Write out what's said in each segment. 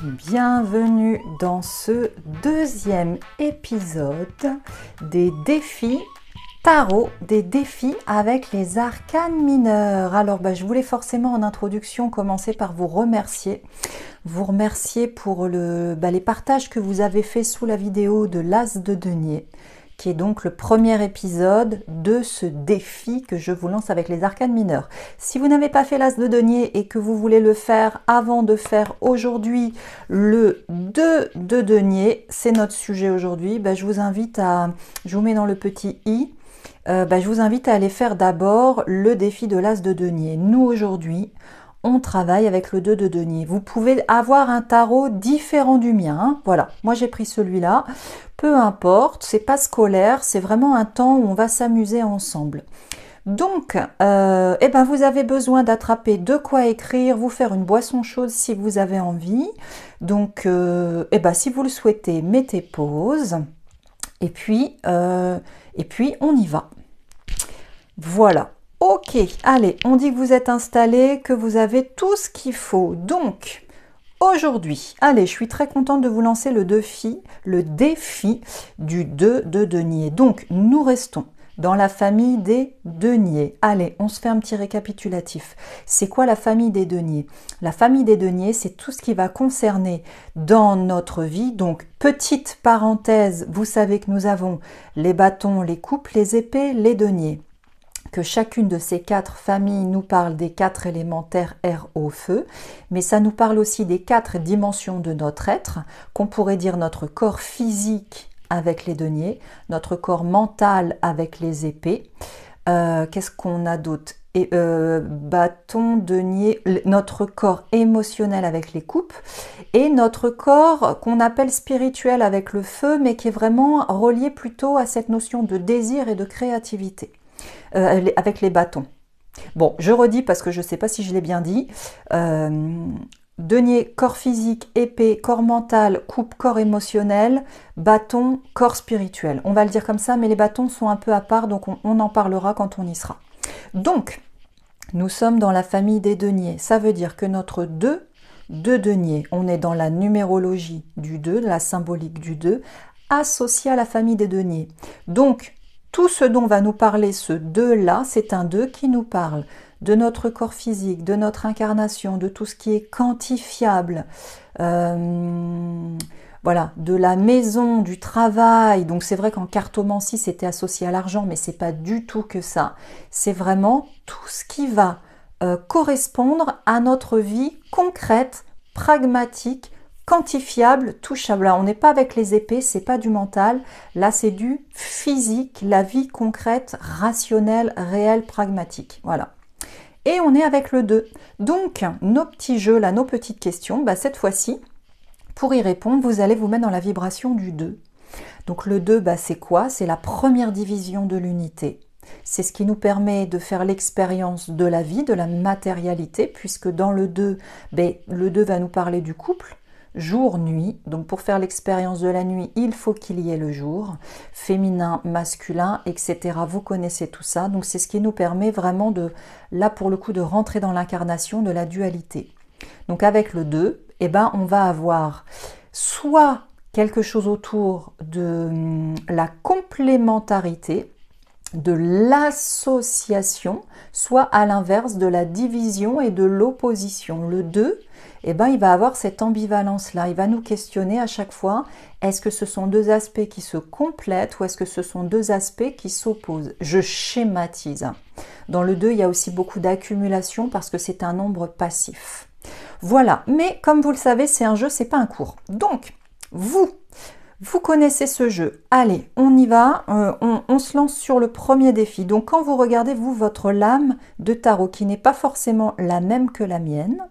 Bienvenue dans ce deuxième épisode des défis tarot, des défis avec les arcanes mineurs. Alors je voulais forcément en introduction commencer par vous remercier pour les partages que vous avez fait sous la vidéo de l'As de denier, qui est donc le premier épisode de ce défi que je vous lance avec les arcanes mineurs. Si vous n'avez pas fait l'As de denier et que vous voulez le faire avant de faire aujourd'hui le 2 de denier, c'est notre sujet aujourd'hui, je vous mets dans le petit i, je vous invite à aller faire d'abord le défi de l'As de denier. Nous aujourd'hui, on travaille avec le 2 de denier. Vous pouvez avoir un tarot différent du mien, hein. Voilà, moi j'ai pris celui-là. Peu importe, c'est pas scolaire, c'est vraiment un temps où on va s'amuser ensemble. Donc, vous avez besoin d'attraper de quoi écrire, vous faire une boisson chaude si vous avez envie. Donc, si vous le souhaitez, mettez pause. Et puis on y va. Voilà. Ok, allez, on dit que vous êtes installés, que vous avez tout ce qu'il faut. Donc, aujourd'hui, allez, je suis très contente de vous lancer le défi du 2 de denier. Donc, nous restons dans la famille des deniers. Allez, on se fait un petit récapitulatif. C'est quoi la famille des deniers? La famille des deniers, c'est tout ce qui va concerner dans notre vie. Donc, petite parenthèse, vous savez que nous avons les bâtons, les coupes, les épées, les deniers. Que chacune de ces 4 familles nous parle des 4 élémentaires air, eau, feu, mais ça nous parle aussi des 4 dimensions de notre être, qu'on pourrait dire notre corps physique avec les deniers, notre corps mental avec les épées. Qu'est-ce qu'on a d'autre? Bâton, denier, notre corps émotionnel avec les coupes, et notre corps qu'on appelle spirituel avec le feu, mais qui est vraiment relié plutôt à cette notion de désir et de créativité. Avec les bâtons. Bon, je redis parce que je ne sais pas si je l'ai bien dit. Denier, corps physique, épée, corps mental, coupe, corps émotionnel, bâton, corps spirituel. On va le dire comme ça, mais les bâtons sont un peu à part, donc on en parlera quand on y sera. Donc, nous sommes dans la famille des deniers. Ça veut dire que notre 2 de denier, on est dans la numérologie du 2, la symbolique du 2, associé à la famille des deniers. Donc, tout ce dont va nous parler ce 2-là, c'est un 2 qui nous parle de notre corps physique, de notre incarnation, de tout ce qui est quantifiable, voilà, de la maison, du travail. Donc c'est vrai qu'en cartomancie, c'était associé à l'argent, mais c'est pas du tout que ça. C'est vraiment tout ce qui va correspondre à notre vie concrète, pragmatique, quantifiable, touchable. Là, on n'est pas avec les épées, c'est pas du mental. Là, c'est du physique, la vie concrète, rationnelle, réelle, pragmatique. Voilà. Et on est avec le 2. Donc, nos petits jeux, là, nos petites questions, cette fois-ci, pour y répondre, vous allez vous mettre dans la vibration du 2. Donc, le 2, c'est quoi? C'est la première division de l'unité. C'est ce qui nous permet de faire l'expérience de la vie, de la matérialité, puisque dans le 2, le 2 va nous parler du couple, jour-nuit. Donc pour faire l'expérience de la nuit, il faut qu'il y ait le jour, féminin, masculin, etc. Vous connaissez tout ça. Donc c'est ce qui nous permet vraiment là pour le coup, de rentrer dans l'incarnation de la dualité. Donc avec le 2, on va avoir soit quelque chose autour de la complémentarité, de l'association, soit à l'inverse de la division et de l'opposition. Le 2, il va avoir cette ambivalence-là. Il va nous questionner à chaque fois, est-ce que ce sont 2 aspects qui se complètent ou est-ce que ce sont 2 aspects qui s'opposent? Je schématise. Dans le 2, il y a aussi beaucoup d'accumulation parce que c'est un nombre passif. Voilà, mais comme vous le savez, c'est un jeu, c'est pas un cours. Donc, vous connaissez ce jeu. Allez, on y va. On se lance sur le premier défi. Donc, quand vous regardez, votre lame de tarot, qui n'est pas forcément la même que la mienne,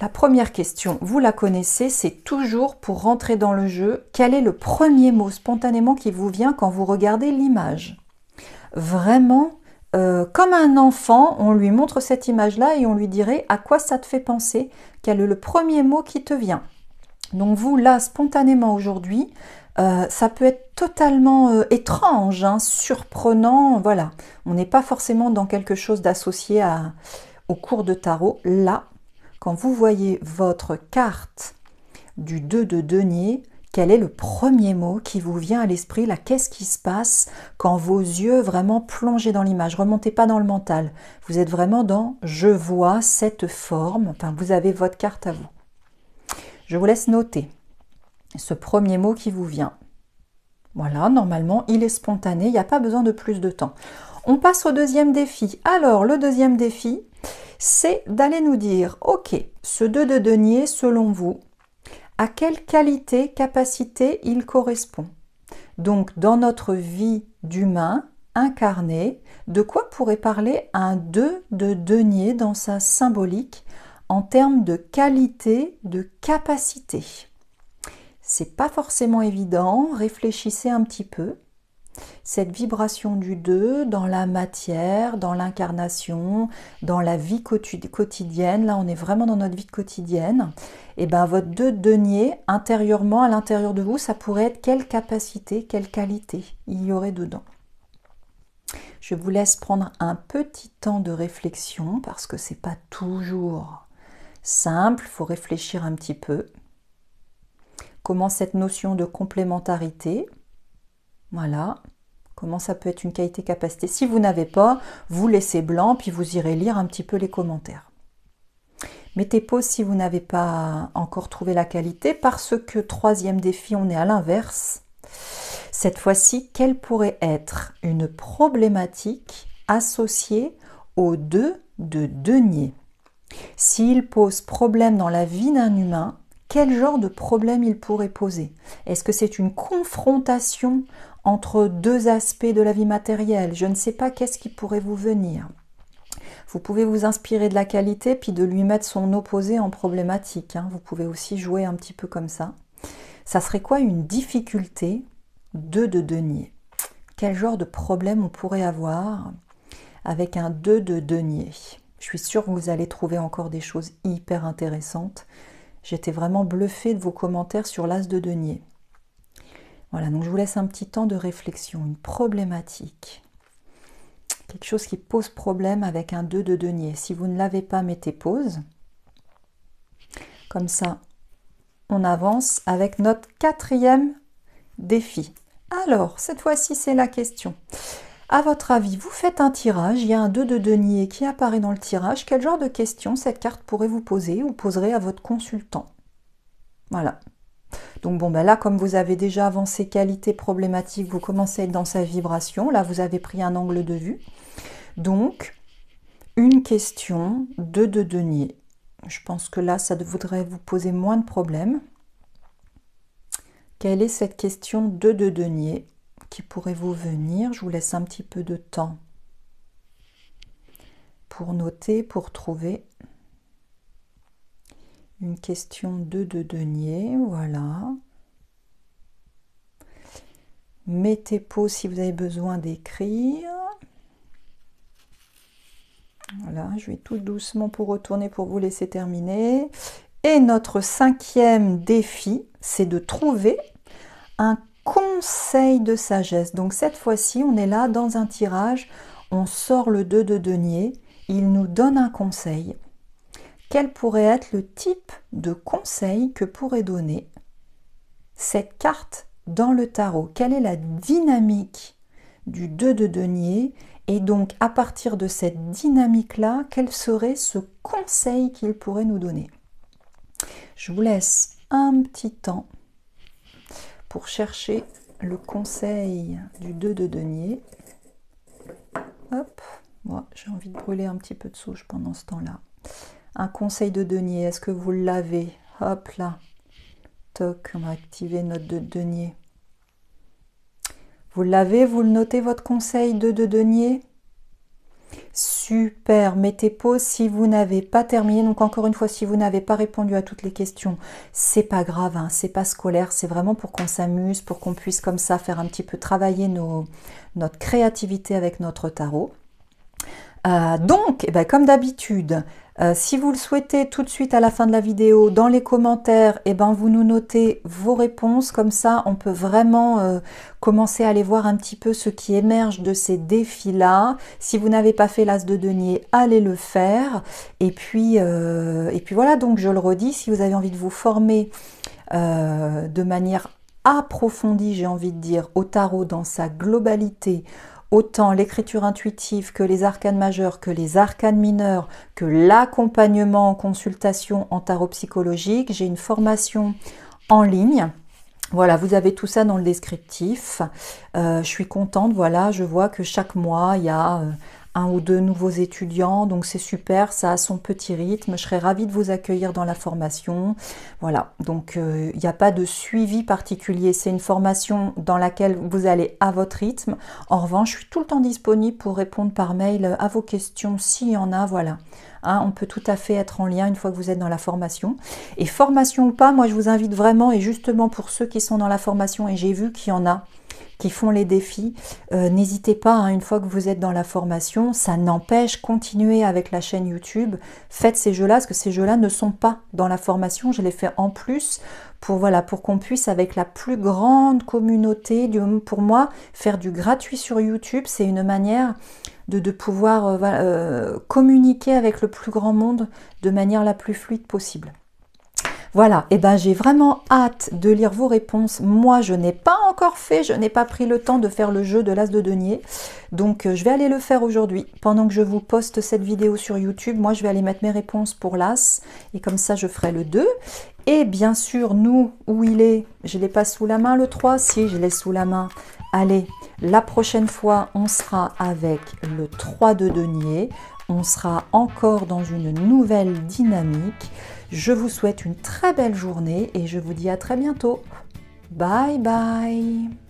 la première question, vous la connaissez, c'est toujours pour rentrer dans le jeu, quel est le premier mot spontanément qui vous vient quand vous regardez l'image? Vraiment, comme un enfant, on lui montre cette image-là et on lui dirait à quoi ça te fait penser? Quel est le premier mot qui te vient? Donc vous, là, spontanément aujourd'hui, ça peut être totalement étrange, hein, surprenant, voilà. On n'est pas forcément dans quelque chose d'associé au cours de tarot. Là, quand vous voyez votre carte du 2 de denier, quel est le premier mot qui vous vient à l'esprit? Là, qu'est-ce qui se passe quand vos yeux vraiment plongés dans l'image? Remontez pas dans le mental. Vous êtes vraiment dans « je vois cette forme ». Enfin, vous avez votre carte à vous. Je vous laisse noter ce premier mot qui vous vient. Voilà, normalement, il est spontané. Il n'y a pas besoin de plus de temps. On passe au deuxième défi. Alors, le deuxième défi, c'est d'aller nous dire « Ok, ce 2 de denier, selon vous, à quelle qualité, capacité il correspond ?» Donc, dans notre vie d'humain incarné, de quoi pourrait parler un 2 de denier dans sa symbolique en termes de qualité, de capacité? C'est pas forcément évident, réfléchissez un petit peu. Cette vibration du 2 dans la matière, dans l'incarnation, dans la vie quotidienne, là on est vraiment dans notre vie quotidienne, et bien votre 2 de denier, intérieurement, à l'intérieur de vous, ça pourrait être quelle capacité, quelle qualité il y aurait dedans. Je vous laisse prendre un petit temps de réflexion parce que c'est pas toujours simple, il faut réfléchir un petit peu. Comment cette notion de complémentarité, voilà, comment ça peut être une qualité-capacité. Si vous n'avez pas, vous laissez blanc, puis vous irez lire un petit peu les commentaires. Mettez pause si vous n'avez pas encore trouvé la qualité, parce que troisième défi, on est à l'inverse. Cette fois-ci, quelle pourrait être une problématique associée au 2 de denier? S'il pose problème dans la vie d'un humain, quel genre de problème il pourrait poser? Est-ce que c'est une confrontation entre deux aspects de la vie matérielle? Je ne sais pas, qu'est-ce qui pourrait vous venir? Vous pouvez vous inspirer de la qualité puis de lui mettre son opposé en problématique. Vous pouvez aussi jouer un petit peu comme ça. Ça serait quoi une difficulté 2 de denier? Quel genre de problème on pourrait avoir avec un 2 de denier? Je suis sûre que vous allez trouver encore des choses hyper intéressantes. J'étais vraiment bluffée de vos commentaires sur l'as de denier. Voilà, donc je vous laisse un petit temps de réflexion, une problématique. Quelque chose qui pose problème avec un 2 de denier. Si vous ne l'avez pas, mettez pause. Comme ça, on avance avec notre quatrième défi. Alors, cette fois-ci, c'est la question. À votre avis, vous faites un tirage, il y a un 2 de denier qui apparaît dans le tirage. Quel genre de questions cette carte pourrait vous poser ou poserait à votre consultant? Voilà. Donc bon, ben là, comme vous avez déjà avancé qualité problématique, vous commencez à être dans sa vibration. Là, vous avez pris un angle de vue. Donc, une question 2 de denier. Je pense que là, ça devrait vous poser moins de problèmes. Quelle est cette question 2 de denier qui pourrait vous venir? Je vous laisse un petit peu de temps pour noter, pour trouver une question 2 de denier. Voilà. Mettez pause si vous avez besoin d'écrire. Voilà, je vais tout doucement pour retourner pour vous laisser terminer. Et notre cinquième défi, c'est de trouver un conseil de sagesse. Donc cette fois-ci, on est là dans un tirage, on sort le 2 de denier, il nous donne un conseil. Quel pourrait être le type de conseil que pourrait donner cette carte dans le tarot? Quelle est la dynamique du 2 de denier? Et donc, à partir de cette dynamique-là, quel serait ce conseil qu'il pourrait nous donner? Je vous laisse un petit temps pour chercher le conseil du 2 de denier. Hop, moi j'ai envie de brûler un petit peu de souche pendant ce temps-là. Un conseil de denier, est-ce que vous l'avez? Hop là, toc, on va activer notre 2 de denier. Vous l'avez, vous le notez votre conseil 2 de denier? Super, mettez pause si vous n'avez pas terminé. Donc encore une fois, si vous n'avez pas répondu à toutes les questions, c'est pas grave, hein, c'est pas scolaire, c'est vraiment pour qu'on s'amuse, pour qu'on puisse comme ça faire un petit peu travailler notre créativité avec notre tarot. Donc, eh ben, comme d'habitude, si vous le souhaitez tout de suite à la fin de la vidéo, dans les commentaires, eh ben, vous nous notez vos réponses. Comme ça, on peut vraiment commencer à aller voir un petit peu ce qui émerge de ces défis-là. Si vous n'avez pas fait l'as de denier, allez le faire. Et puis voilà, donc je le redis, si vous avez envie de vous former de manière approfondie, j'ai envie de dire, au tarot dans sa globalité, autant l'écriture intuitive que les arcanes majeurs, que les arcanes mineurs, que l'accompagnement en consultation en tarot psychologique. J'ai une formation en ligne. Voilà, vous avez tout ça dans le descriptif. Je suis contente, voilà, je vois que chaque mois, il y a un ou deux nouveaux étudiants, donc c'est super, ça a son petit rythme. Je serais ravie de vous accueillir dans la formation. Voilà, donc il n'y a pas de suivi particulier. C'est une formation dans laquelle vous allez à votre rythme. En revanche, je suis tout le temps disponible pour répondre par mail à vos questions, s'il y en a, voilà. Hein, on peut tout à fait être en lien une fois que vous êtes dans la formation. Et formation ou pas, moi je vous invite vraiment, et justement pour ceux qui sont dans la formation, et j'ai vu qu'il y en a qui font les défis, n'hésitez pas, hein, une fois que vous êtes dans la formation, ça n'empêche, continuez avec la chaîne YouTube, faites ces jeux-là, parce que ces jeux-là ne sont pas dans la formation, je les fais en plus, pour, voilà, pour qu'on puisse, avec la plus grande communauté, pour moi, faire du gratuit sur YouTube, c'est une manière de pouvoir communiquer avec le plus grand monde de manière la plus fluide possible. Voilà, et ben j'ai vraiment hâte de lire vos réponses. Moi, je n'ai pas encore fait, je n'ai pas pris le temps de faire le jeu de l'As de denier. Donc, je vais aller le faire aujourd'hui. Pendant que je vous poste cette vidéo sur YouTube, moi, je vais aller mettre mes réponses pour l'As. Et comme ça, je ferai le 2. Et bien sûr, nous, où il est, je ne l'ai pas sous la main le 3. Si, je l'ai sous la main. Allez, la prochaine fois, on sera avec le 3 de denier. On sera encore dans une nouvelle dynamique. Je vous souhaite une très belle journée et je vous dis à très bientôt. Bye bye.